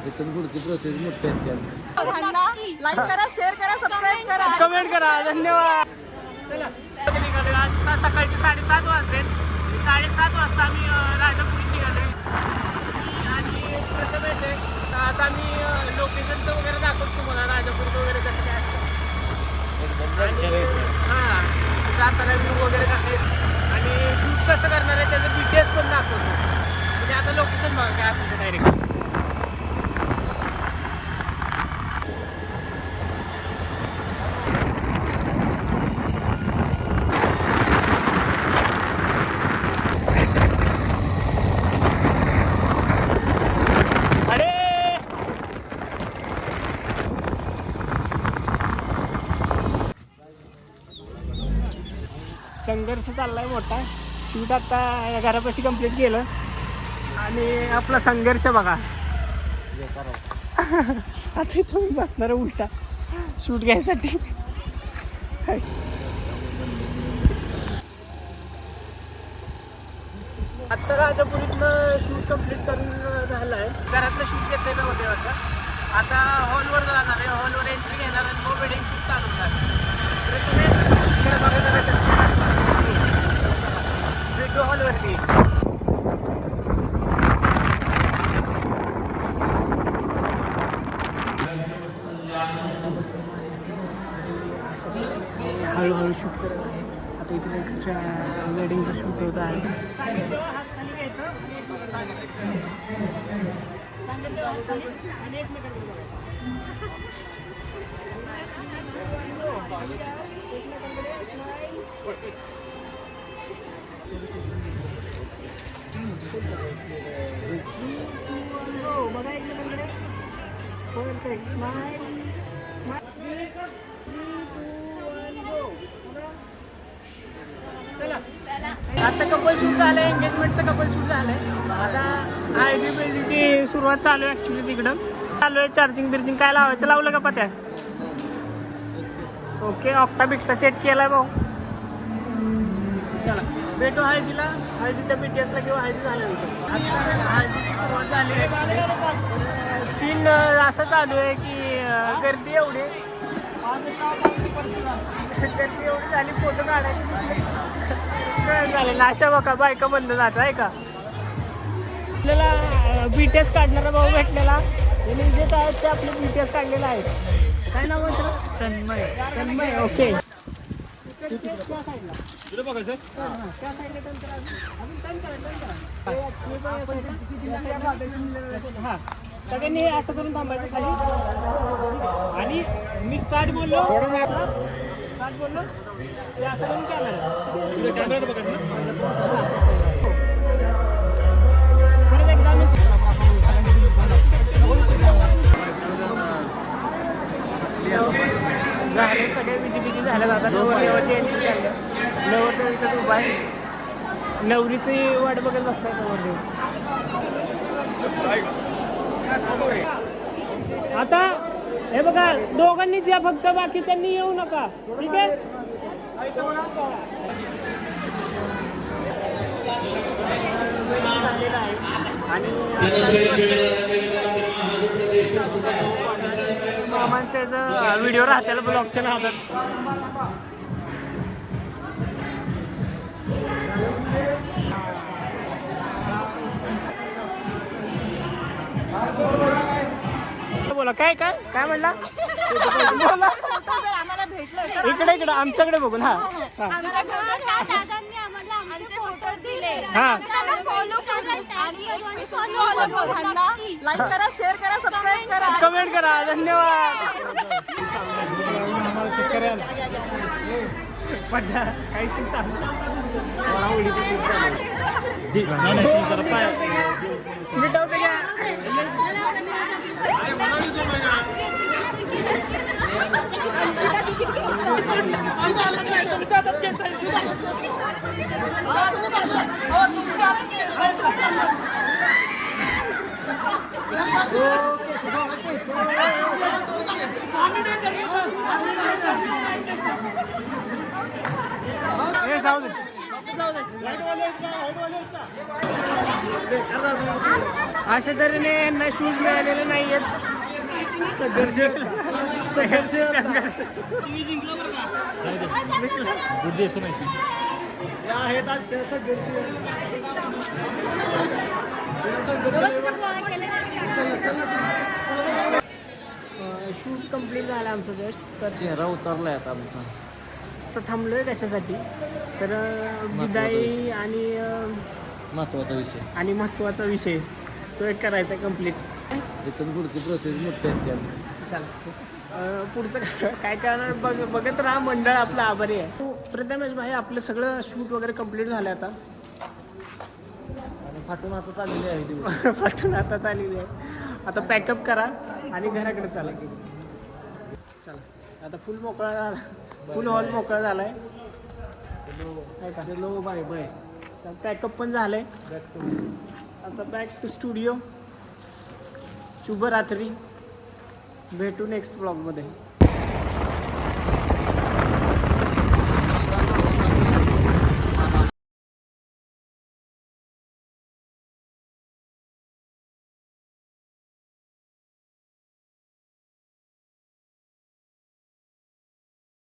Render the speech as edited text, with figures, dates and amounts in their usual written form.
इथून पुढची प्रोसेस मोठी असते. लाईक करा, शेअर करा, सबस्क्राईब करा, कमेंट करा. धन्यवाद. चला निघालो. आता सकाळचे 7:30 वाजले. 7:30 वाजता आम्ही राजापुरीत निघालो आणि प्रथमेश आहे. आता आम्ही लोकेशनचं वगैरे दाखवतो तुम्हाला, राजापूरचं वगैरे कसं काय असतं. हां, जाताना व्ह्यू वगैरे कसे आणि शूट कसं करणार आहे त्याचं डिटेल्स पण दाखवतो. म्हणजे आता लोकेशन बघा काय असेल ते डायरेक्ट. संघर्ष चाललाय मोठा. शूट आता घरापाशी कंप्लीट केलं आणि आपला संघर्ष बघा. आता तुम्ही बसणार उलटा शूट घ्यायसाठी. आता राजापुरीतनं शूट कंप्लीट करून झालं आहे. घरातलं शूट घेतलेलं होते असं. आता हॉलवर जाणार आहे. हॉलवर एंट्री घेणार आणि मग वेडिंग शूट चालू होणार. तर तुम्ही भेटू हॉलवरती. हळूहळू शूट करत आहे. आता इथे एक्स्ट्रा वेडिंगचं शूट होत आहे. बघा एकमेकांकडे. परफेक्ट. स्माइल. चला आता कपल शूट झालंय. एंगेजमेंटचं कपल शूट झालंय. आता आयडी बिल्डीची सुरुवात चालू आहे. ॲक्च्युली तिकडं चालू आहे. चार्जिंग बिर्जिंग काय लावायचं लावलं का पत्या? ओके. ऑक्टा बिक्टा सेट केलाय भाऊ. चला भेटू हळदीला. हळदीच्या BTSला किंवा हळदी झाल्यानंतर. आता हळदीची सुरुवात झाली. सीन असं चालू आहे की गर्दी एवढी झाली. फोटो काढायचे झाले नाशा बघा. बायका बंद जायचं आहे का. आपल्याला BTS काढणारा भाऊ भेटलेला. आणि जे काय ते आपले BTS काढलेलं आहे. काय नाव म्हणतो? तन्मय. तन्मय. ओके. हा सगळ्यांनी असं करून थांबायचं खाली. आणि मी स्टार्ट बोललो ते असं करून कॅमेरा परत एकदा झाले. सगळे विधी झाल्या जातात. नवरदेवाची एंट्री झाली. नवरदेव इथं उभा आहे. नवरीची वाट बघत बसलाय नवरदेव. आता हे बघा दोघांनीच या फक्त. बाकीच्यांनी येऊ नका. ठीक आहे. झालेलं आहे आणि मामांच्या व्हिडिओ राहत्याला ब्लॉगच्या नादात. बोला काय काय काय म्हणला. आम्हाला भेटलं इकडे इकडे आमच्याकडे बघून. हा लाईक करा, शेअर करा, सबस्क्राईब करा, कमेंट करा. धन्यवाद. काही मिटवते घ्या. जाऊ दे. अशा तऱ्हेने यांना शूज मिळालेले नाही आहेत. संघर्ष बुद्धीचं माहिती आहेत आजच्या संघर्ष. शूट कंप्लीट झाला आमचं जस्ट. तर चेहरा उतरलाय आता आमचा. तर थांबलोय कशासाठी तर विदाई आणि महत्वाचा विषय तो एक करायचा कम्प्लीट. इथून पुढची प्रोसेस मोठी असते आमची. चला पुढचं काय करणार बघत राहा. मंडळ आपलं आभारी आहे. प्रथमेश भाई आपलं सगळं शूट वगैरे कम्प्लीट झालं आता. आणि फाटून हातात आलेली आहे ती. फाटून हातात आलेली आहे. आता पॅकअप करा आणि घराकडे चला. चला आता फुल मोकळा झाला. फुल हॉल मोकळा झालाय. चलो बाय बाय. पॅकअप पण झालंय. आता बॅक टू स्टुडिओ. शुभरात्री. भेटू नेक्स्ट ब्लॉगमध्ये.